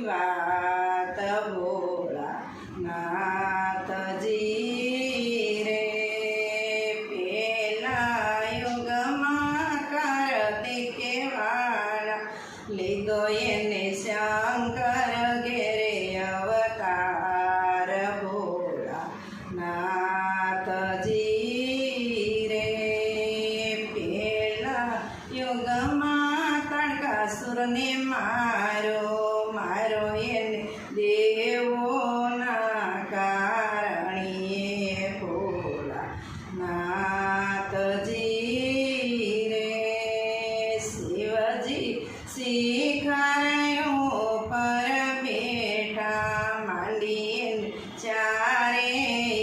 વાત ભોળા નાથજી રે પેલા યુગમાં કાર્તિકે વાળા લીધો એને શંકર ઘેરે અવતાર ભોળા નાથજી રે પેલા યુગમાં તણકાસુરને મારો એને દેવોના કારણીએ ભોળા નાથજી રે શિવજી શિખરાયો પર બેઠા માંડી ચારે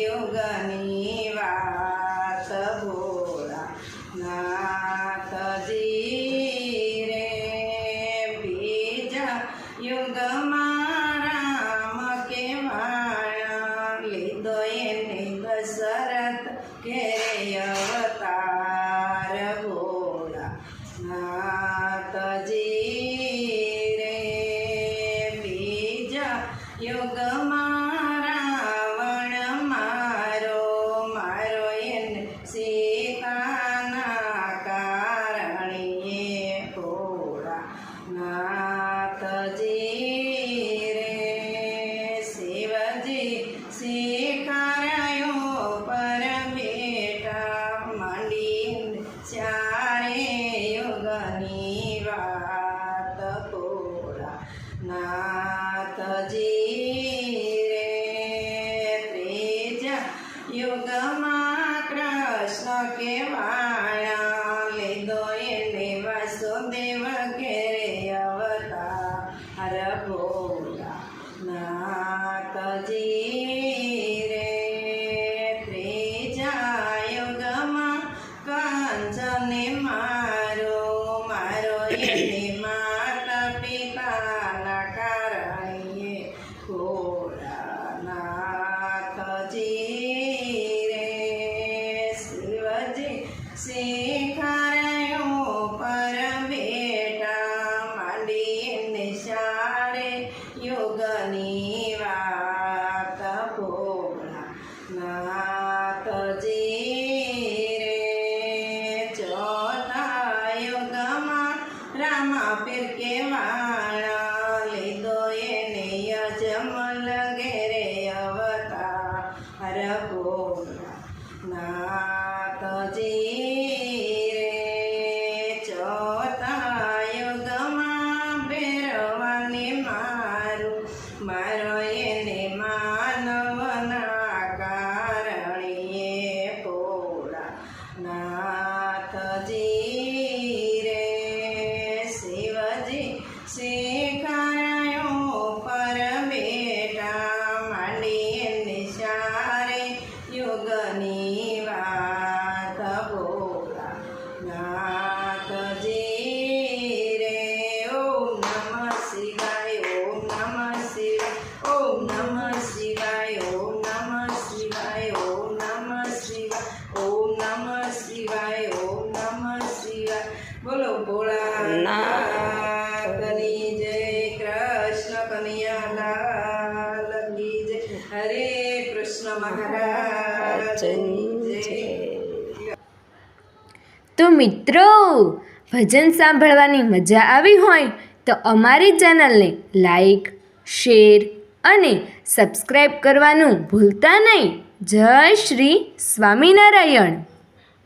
યુગની વાત ભોળા નાથજી રે બીજા યુગમાં રામ કેવાળા લીધો એને દશરથ ઘેરે અવતાર ભોળા નાથજી રે બીજા યુગમાં રાવણ મારો એને સીતાના કારણીએ ભોળા નાથજી રે શિવજી શિખરાયો પર બેઠા માંડી ચારે યુગની વાત ભોળા નાથજી રે ત્રીજા યુગમાં કૃષ્ણ કેવાળા લીધો એને વાસુદેવ ઘેરે અવતાર ભોળા નાથજી રે ત્રીજા યુગમાં કંચને મારો એને માતા પિતાના કારણીએ ભોળા નાથજી રે શિવજી શિખરાયો પર બેઠા માંડી એને ચારે યુગની વાત ભોળા નાથજી રે ચોથા યુગમાં રામા પીર કેવાળા લીધો એને યજમલ ઘેરે અવતાર ભોળા નાથજી રે ચોથા યુગમાં ભૈરવાને મારો એને માનવના કારણીએ ભોળા નાથજી રે શિવજી શિખરાયો પર બેઠા માંડી એને ચારે યુગની વાત ભોળા નાથજી રે ઓમ નમઃ શિવાય ઓમ નમઃ શિવાય ઓમ નમઃ શિવાય ઓમ નમઃ શિવાય ઓમ નમઃ શિવાય ઓમ નમઃ શિવાય ઓમ નમઃ શિવાય બોલો ભોળા નાથની જય કૃષ્ણ કનૈયા લાલ કી જય હરે કૃષ્ણ મહારાજની જય। તો મિત્રો ભજન સાંભળવાની મજા આવી હોય તો અમારી ચેનલને લાઈક શેર અને સબસ્ક્રાઈબ કરવાનું ભૂલતા નહીં। જય શ્રી સ્વામિનારાયણ।